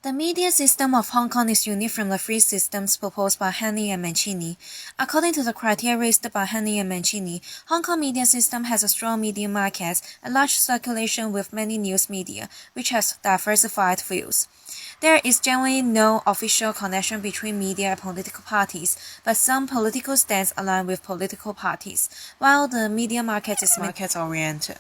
The media system of Hong Kong is unique from the three systems proposed by Hanley and Mancini. According to the criteria raised by Hanley and Mancini, Hong Kong media system has a strong media market, a large circulation with many news media, which has diversified views. There is generally no official connection between media and political parties, but some political stands align with political parties, while the media market is market-oriented.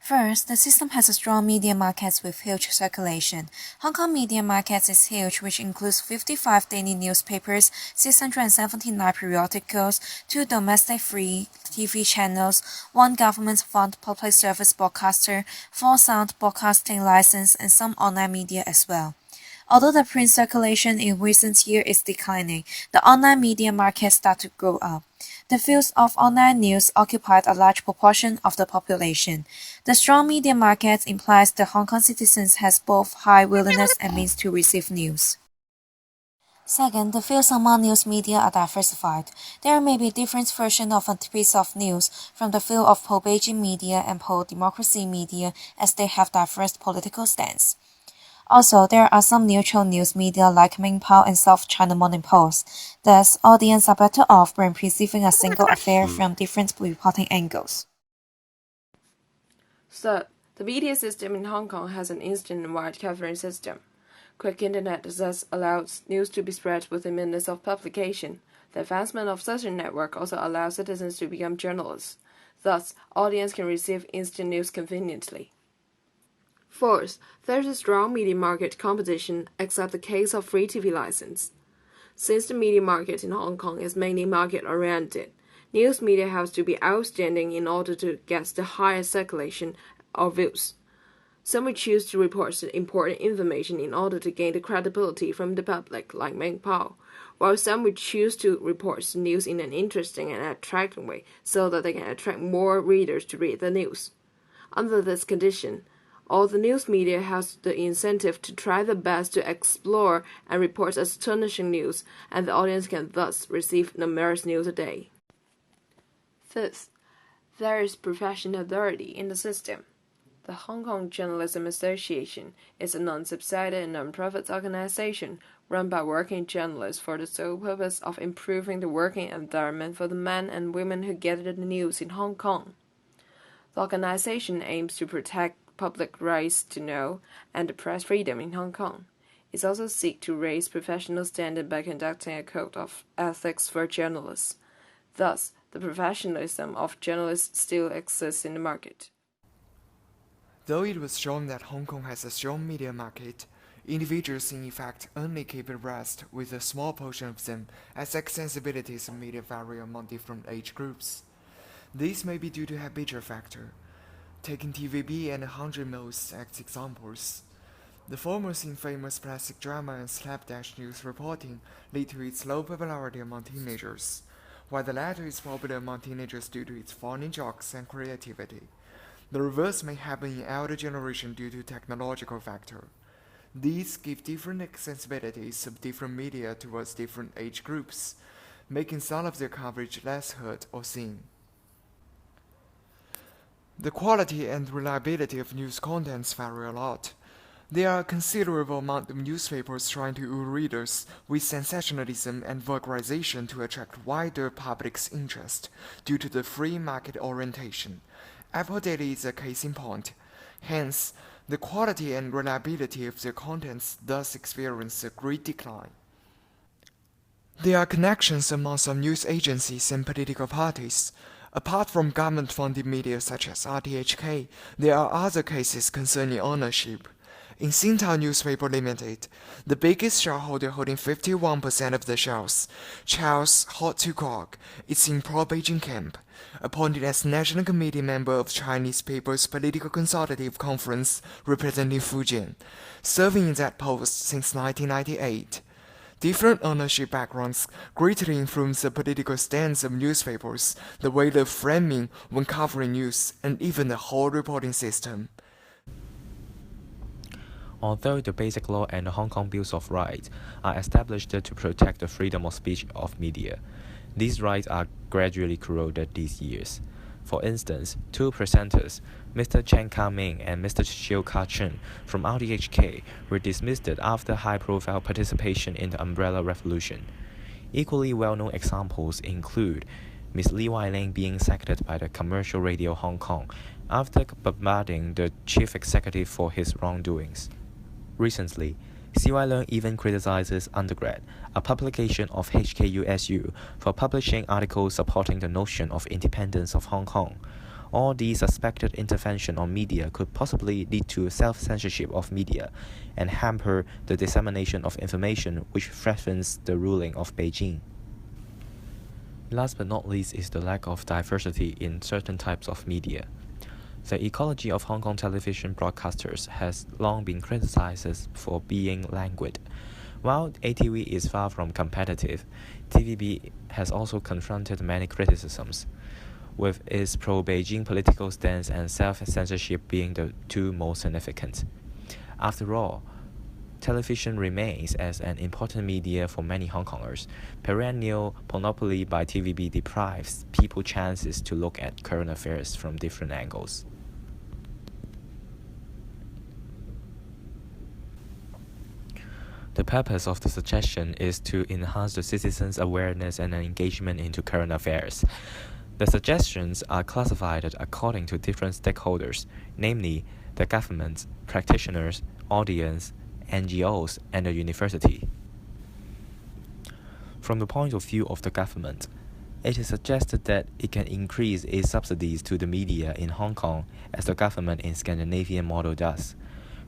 First, the system has a strong media market with huge circulation. Hong Kong media market is huge, which includes 55 daily newspapers, 679 periodicals, 2 domestic free TV channels, 1 government-funded public service broadcaster, 4 sound broadcasting license, and some online media as well. Although the print circulation in recent years is declining, the online media market started to grow up. The fields of online news occupied a large proportion of the population. The strong media market implies that Hong Kong citizens has both high willingness and means to receive news. Second, the fields among news media are diversified. There may be different versions of a piece of news from the field of pro-Beijing media and pro-democracy media as they have diverse political stance. Also, there are some neutral news media like Mingpao and South China Morning Post. Thus, audiences are better off when perceiving a single affair from different reporting angles. Third, the media system in Hong Kong has an instant and wide covering system. Quick internet thus allows news to be spread within minutes of publication. The advancement of such a network also allows citizens to become journalists. Thus, audience can receive instant news conveniently. Fourth, there is a strong media market competition except the case of free TV license. Since the media market in Hong Kong is mainly market-oriented, news media has to be outstanding in order to get the highest circulation of views. Some will choose to report important information in order to gain the credibility from the public, like Mingpao, while some will choose to report news in an interesting and attractive way so that they can attract more readers to read the news. Under this condition, all the news media has the incentive to try their best to explore and report astonishing news, and the audience can thus receive numerous news a day. Fifth, there is professional authority in the system. The Hong Kong Journalism Association is a non-subsidized and non-profit organization run by working journalists for the sole purpose of improving the working environment for the men and women who get the news in Hong Kong. The organization aims to protect public rights to know and the press freedom in Hong Kong. It also seeks to raise professional standards by conducting a code of ethics for journalists. Thus, the professionalism of journalists still exists in the market. Though it was shown that Hong Kong has a strong media market, individuals in effect only keep abreast with a small portion of them, as accessibilities of media vary among different age groups. This may be due to habitual factor. Taking TVB and 100 Mills as examples, the former in famous plastic drama and slapdash news reporting lead to its low popularity among teenagers, while the latter is popular among teenagers due to its funny jokes and creativity. The reverse may happen in elder generation due to technological factor. These give different accessibilities of different media towards different age groups, making some of their coverage less heard or seen. The quality and reliability of news contents vary a lot. There are a considerable amount of newspapers trying to lure readers with sensationalism and vulgarization to attract wider public's interest due to the free market orientation. Apple Daily is a case in point. Hence, the quality and reliability of their contents thus experience a great decline. There are connections among some news agencies and political parties. Apart from government-funded media such as RTHK, there are other cases concerning ownership. In Singtao Newspaper Limited, the biggest shareholder holding 51% of the shares, Charles Hot-to-Gog, is in pro-Beijing camp, appointed as National Committee member of Chinese People's Political Consultative Conference representing Fujian, serving in that post since 1998. Different ownership backgrounds greatly influence the political stance of newspapers, the way of framing when covering news, and even the whole reporting system. Although the Basic Law and the Hong Kong Bills of Rights are established to protect the freedom of speech of media, these rights are gradually corroded these years. For instance, two presenters, Mr. Chen Ka-ming and Mr. Xiu Ka-chun from RTHK, were dismissed after high-profile participation in the Umbrella Revolution. Equally well-known examples include Ms. Li Wailing being sacked by the Commercial Radio Hong Kong after bombarding the chief executive for his wrongdoings. Recently, CY Leung even criticizes Undergrad, a publication of HKUSU, for publishing articles supporting the notion of independence of Hong Kong. All these suspected intervention on media could possibly lead to self-censorship of media and hamper the dissemination of information which threatens the ruling of Beijing. Last but not least is the lack of diversity in certain types of media. The ecology of Hong Kong television broadcasters has long been criticized for being languid. While ATV is far from competitive, TVB has also confronted many criticisms, with its pro-Beijing political stance and self-censorship being the two most significant. After all, television remains as an important media for many Hong Kongers. Perennial monopoly by TVB deprives people chances to look at current affairs from different angles. The purpose of the suggestion is to enhance the citizens' awareness and engagement into current affairs. The suggestions are classified according to different stakeholders, namely the government, practitioners, audience, NGOs, and the university. From the point of view of the government, it is suggested that it can increase its subsidies to the media in Hong Kong as the government in Scandinavian model does.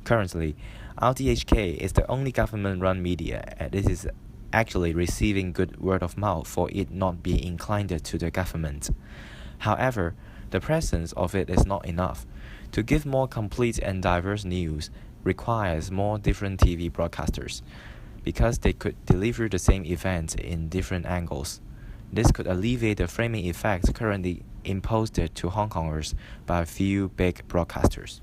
Currently, RTHK is the only government-run media, and it is actually receiving good word of mouth for it not being inclined to the government. However, the presence of it is not enough. To give more complete and diverse news requires more different TV broadcasters, because they could deliver the same event in different angles. This could alleviate the framing effect currently imposed to Hong Kongers by a few big broadcasters.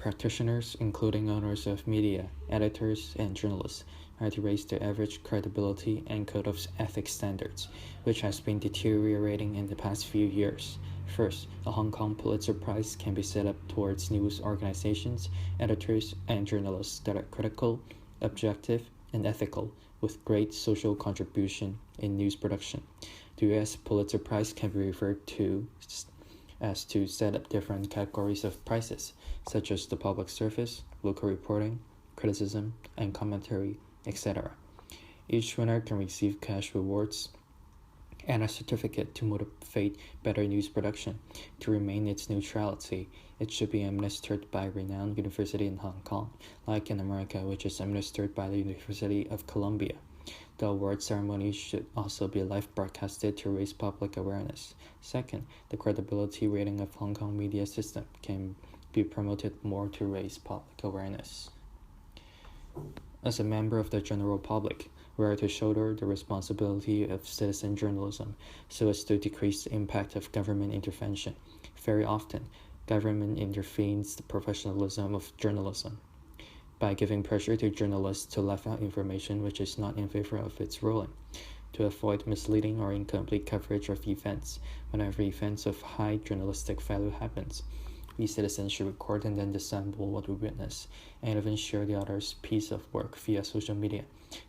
Practitioners, including owners of media, editors, and journalists, are to raise their average credibility and code of ethics standards, which has been deteriorating in the past few years. First, a Hong Kong Pulitzer Prize can be set up towards news organizations, editors, and journalists that are critical, objective, and ethical, with great social contribution in news production. The U.S. Pulitzer Prize can be referred to as to set up different categories of prizes, such as the public service, local reporting, criticism, and commentary, etc. Each winner can receive cash rewards and a certificate to motivate better news production. To remain its neutrality, it should be administered by a renowned university in Hong Kong, like in America, which is administered by the University of Columbia. The award ceremony should also be live broadcasted to raise public awareness. Second, the credibility rating of Hong Kong media system can be promoted more to raise public awareness. As a member of the general public, we are to shoulder the responsibility of citizen journalism so as to decrease the impact of government intervention. Very often, government intervenes the professionalism of journalism by giving pressure to journalists to leave out information which is not in favor of its ruling. To avoid misleading or incomplete coverage of events, whenever events of high journalistic value happens, we citizens should record and then dissemble what we witness, and even share the other's piece of work via social media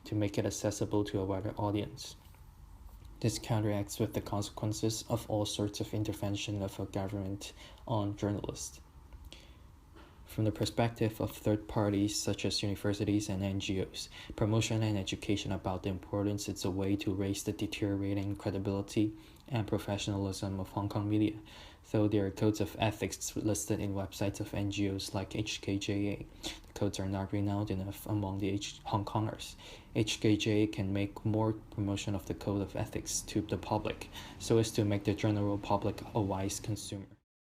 to make it accessible to a wider audience. This counteracts with the consequences of all sorts of intervention of a government on journalists. From the perspective of third parties such as universities and NGOs, promotion and education about the importance is a way to raise the deteriorating credibility and professionalism of Hong Kong media, though there are codes of ethics listed in websites of NGOs like HKJA. The codes are not renowned enough among the Hong Kongers. HKJA can make more promotion of the code of ethics to the public, so as to make the general public a wise consumer.